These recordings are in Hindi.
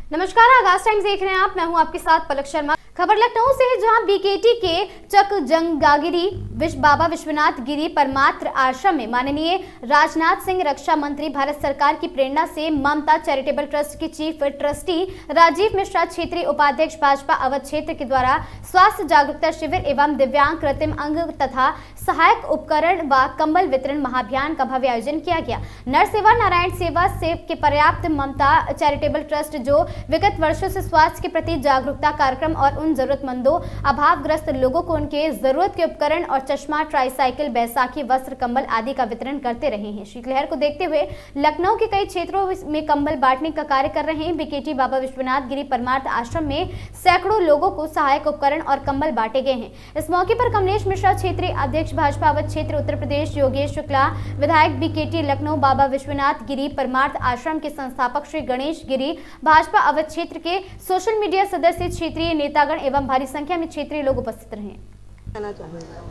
नमस्कार, आगाज टाइम्स देख रहे हैं आप। मैं हूं आपके साथ पलक शर्मा। खबर लखनऊ से है, जहां बीकेटी के चक जंगागिरी बाबा विश्वनाथ गिरी परमात्र आश्रम में माननीय राजनाथ सिंह रक्षा मंत्री भारत सरकार की प्रेरणा से ममता चैरिटेबल ट्रस्ट की चीफ ट्रस्टी राजीव मिश्रा, क्षेत्रीय उपाध्यक्ष भाजपा अवध क्षेत्र के द्वारा स्वास्थ्य जागरूकता शिविर एवं दिव्यांग कृत्रिम अंग तथा सहायक उपकरण व कंबल वितरण महाअभियान का भव्य आयोजन किया गया। नर सेवा नारायण सेवा से के पर्याप्त ममता चैरिटेबल ट्रस्ट जो विगत वर्षों से स्वास्थ्य के प्रति जागरूकता कार्यक्रम और उन जरूरतमंदों अभावग्रस्त लोगों को उनके जरूरत के उपकरण और चश्मा, ट्राईसाइकिल, बैसाखी, वस्त्र, कंबल आदि का वितरण करते रहे हैं। शीतलहर को देखते हुए लखनऊ के कई क्षेत्रों में कंबल बांटने का कार्य कर रहे हैं। बीकेटी बाबा विश्वनाथ गिरी परमार्थ आश्रम में सैकड़ों लोगों को सहायक उपकरण और कंबल बांटे गए हैं। इस मौके पर कमलेश मिश्रा, क्षेत्रीय अध्यक्ष भाजपा अवध क्षेत्र उत्तर प्रदेश, योगेश शुक्ला, विधायक बीकेटी लखनऊ बाबा विश्वनाथ गिरी परमार्थ आश्रम के संस्थापक श्री गणेश गिरी, भाजपा अवध क्षेत्र के सोशल मीडिया सदस्य, क्षेत्रीय नेतागण एवं भारी संख्या में क्षेत्रीय लोग उपस्थित रहे।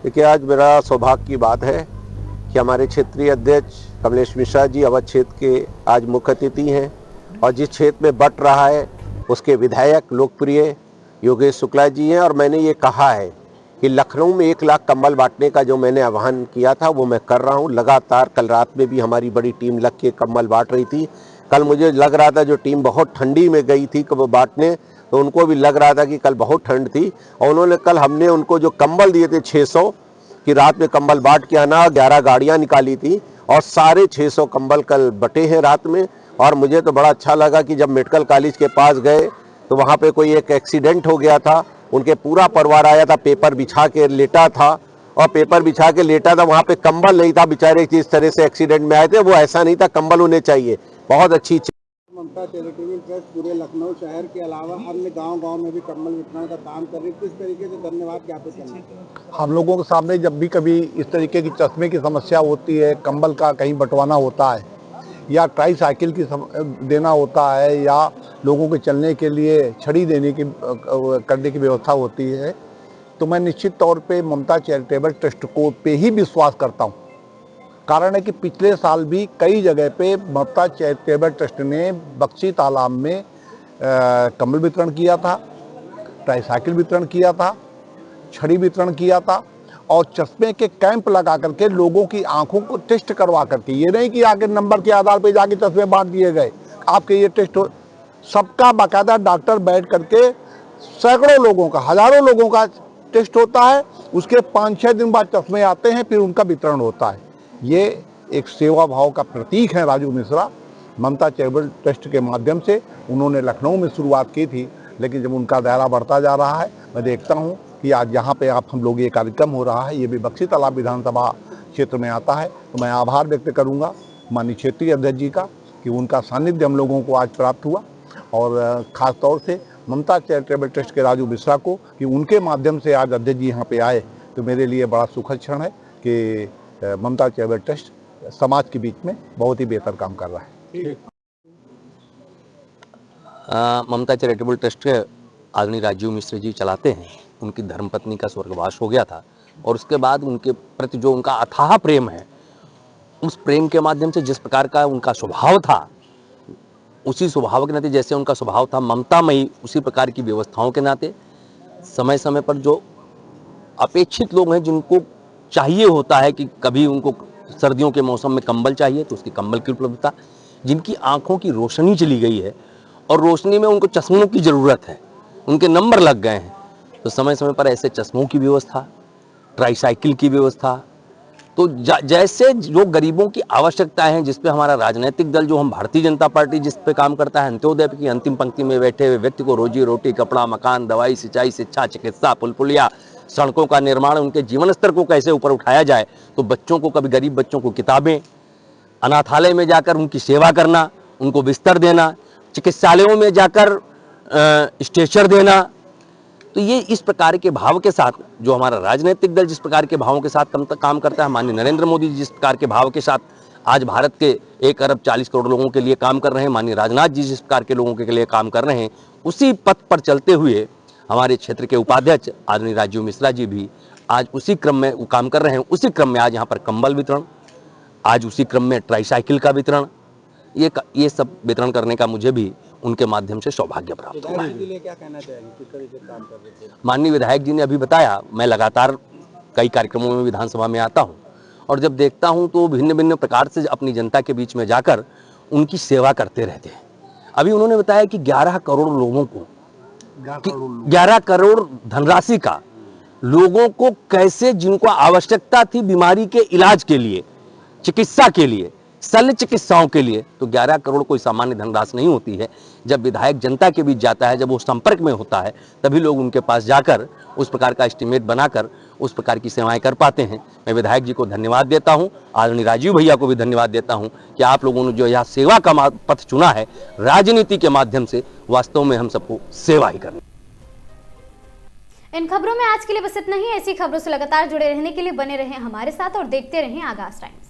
देखिए, आज मेरा सौभाग्य की बात है कि हमारे क्षेत्रीय अध्यक्ष कमलेश मिश्रा जी अवध क्षेत्र के आज मुख्य अतिथि हैं और जिस क्षेत्र में बट रहा है उसके विधायक लोकप्रिय योगेश शुक्ला जी हैं। और मैंने ये कहा है कि लखनऊ में 1 लाख कंबल बांटने का जो मैंने आह्वान किया था वो मैं कर रहा हूँ लगातार। कल रात में भी हमारी बड़ी टीम लग के कंबल बांट रही थी। कल मुझे लग रहा था जो टीम बहुत ठंडी में गई थी कब बांटने, तो उनको भी लग रहा था कि कल बहुत ठंड थी और उन्होंने कल हमने उनको जो कंबल दिए थे 600 कि रात में कंबल बांट के आना, 11 गाड़ियाँ निकाली थी और सारे 600 कंबल कल बटे हैं रात में। और मुझे तो बड़ा अच्छा लगा कि जब मेडिकल कॉलेज के पास गए तो वहाँ पे कोई एक एक्सीडेंट हो गया था, उनके पूरा परिवार आया था, पेपर बिछा के लेटा था और पेपर बिछा के लेटा था, वहाँ पे कंबल नहीं था। बेचारे जिस तरह से एक्सीडेंट में आए थे वो ऐसा नहीं था, कंबल उन्हें चाहिए। बहुत अच्छी ममता चैरिटेबल ट्रस्ट पूरे लखनऊ शहर के अलावा अन्य गांव-गांव में भी कंबल वितरण का काम कर रही है। किस तरीके से धन्यवाद ज्ञापित करना है? हम लोगों के सामने जब भी कभी इस तरीके की चश्मे की समस्या होती है, कंबल का कहीं बंटवाना होता है या ट्राईसाइकिल की देना होता है या लोगों के चलने के लिए छड़ी देने की करने की व्यवस्था होती है, तो मैं निश्चित तौर पे ममता चैरिटेबल ट्रस्ट को पे ही विश्वास करता हूँ। कारण है कि पिछले साल भी कई जगह पे ममता चैरिटेबल ट्रस्ट ने बख्शी तालाब में कंबल वितरण किया था, ट्राईसाइकिल वितरण किया था, छड़ी वितरण किया था और चश्मे के कैंप लगा करके लोगों की आंखों को टेस्ट करवा करके, ये नहीं कि आगे नंबर के आधार पे जाके चश्मे बांट दिए गए, आपके ये टेस्ट हो, सबका बाकायदा डॉक्टर बैठ करके सैकड़ों लोगों का, हजारों लोगों का टेस्ट होता है। उसके 5-6 दिन बाद चश्मे आते हैं, फिर उनका वितरण होता है। ये एक सेवा भाव का प्रतीक है। राजू मिश्रा ममता चैरिटेबल ट्रस्ट के माध्यम से उन्होंने लखनऊ में शुरुआत की थी, लेकिन जब उनका दायरा बढ़ता जा रहा है, मैं देखता हूँ कि आज यहाँ पे आप हम लोग ये कार्यक्रम हो रहा है, ये भी बख्शी तालाब विधानसभा क्षेत्र में आता है, तो मैं आभार व्यक्त करूँगा माननीय क्षेत्रीय अध्यक्ष जी का कि उनका सानिध्य हम लोगों को आज प्राप्त हुआ और ख़ास तौर से ममता चैरिटेबल ट्रस्ट के राजू मिश्रा को कि उनके माध्यम से आज अध्यक्ष जी यहाँ पे आए, तो मेरे लिए बड़ा सुखद क्षण है कि ममता चैरिटेबल ट्रस्ट समाज के बीच में बहुत ही बेहतर काम कर रहा है। ममता चैरिटेबल ट्रस्ट के आदरणीय राजीव मिश्र जी चलाते हैं। उनकी धर्मपत्नी का स्वर्गवास हो गया था और उसके बाद उनके प्रति जो उनका अथाह प्रेम है, उस प्रेम के माध्यम से जिस प्रकार का उनका स्वभाव था, उसी स्वभाव के नाते जैसे उनका स्वभाव था ममतामयी, उसी प्रकार की व्यवस्थाओं के नाते समय समय पर जो अपेक्षित लोग हैं जिनको चाहिए होता है कि कभी उनको सर्दियों के मौसम में कंबल चाहिए तो उसकी कंबल की उपलब्धता, जिनकी आंखों की रोशनी चली गई है और रोशनी में उनको चश्मों की ज़रूरत है, उनके नंबर लग गए हैं, तो समय समय पर ऐसे चश्मों की व्यवस्था, ट्राईसाइकिल की व्यवस्था, तो जैसे जो गरीबों की आवश्यकताएं हैं, जिस पे हमारा राजनीतिक दल जो हम भारतीय जनता पार्टी जिस पे काम करता है, अंत्योदय की अंतिम पंक्ति में बैठे हुए व्यक्ति को रोजी रोटी, कपड़ा, मकान, दवाई, सिंचाई, शिक्षा, चिकित्सा, पुल पुलिया, सड़कों का निर्माण, उनके जीवन स्तर को कैसे ऊपर उठाया जाए, तो बच्चों को, कभी गरीब बच्चों को किताबें, अनाथालय में जाकर उनकी सेवा करना, उनको बिस्तर देना, चिकित्सालयों में जाकर स्ट्रेचर देना, तो ये इस प्रकार के भाव के साथ जो हमारा राजनीतिक दल जिस प्रकार के भावों के साथ काम करता है, माननीय नरेंद्र मोदी जी जिस प्रकार के भाव के साथ आज भारत के 1 अरब 40 करोड़ लोगों के लिए काम कर रहे हैं, माननीय राजनाथ जी जिस प्रकार के लोगों के लिए काम कर रहे हैं, उसी पथ पर चलते हुए हमारे क्षेत्र के उपाध्यक्ष आदरणीय राजीव मिश्रा जी भी आज उसी क्रम में वो काम कर रहे हैं। उसी क्रम में आज यहाँ पर कंबल वितरण, आज उसी क्रम में ट्राईसाइकिल का वितरण, ये सब वितरण करने का मुझे भी उनके माध्यम से सौभाग्य प्राप्त हुआ है। विधायक जी के लिए क्या कहना चाहेंगे, किस तरीके से काम कर रहे थे? माननीय विधायक जी ने अभी बताया, मैं लगातार कई कार्यक्रमों में विधानसभा में आता हूं और जब देखता हूं तो भिन्न भिन्न प्रकार से अपनी जनता के बीच में जाकर उनकी सेवा करते रहते हैं। अभी उन्होंने बताया कि 11 करोड़ लोगों को 11 करोड़ धनराशि का लोगों को कैसे, जिनको आवश्यकता थी बीमारी के इलाज के लिए, चिकित्सा के लिए, शल्य चिकित्साओं के लिए, तो 11 करोड़ कोई सामान्य धनराशि नहीं होती है। जब विधायक जनता के बीच जाता है, जब वो संपर्क में होता है, तभी लोग उनके पास जाकर उस प्रकार का एस्टीमेट बनाकर उस प्रकार की सेवाएं कर पाते हैं। मैं विधायक जी को धन्यवाद देता हूं, आदरणीय राजीव भैया को भी धन्यवाद देता हूं कि आप लोगों ने जो यह सेवा का पथ चुना है, राजनीति के माध्यम से, वास्तव में हम सबको सेवा ही करनी। इन खबरों में आज के लिए बस इतना ही। ऐसी खबरों से लगातार जुड़े रहने के लिए बने रहें हमारे साथ और देखते रहें आगाज टाइम्स।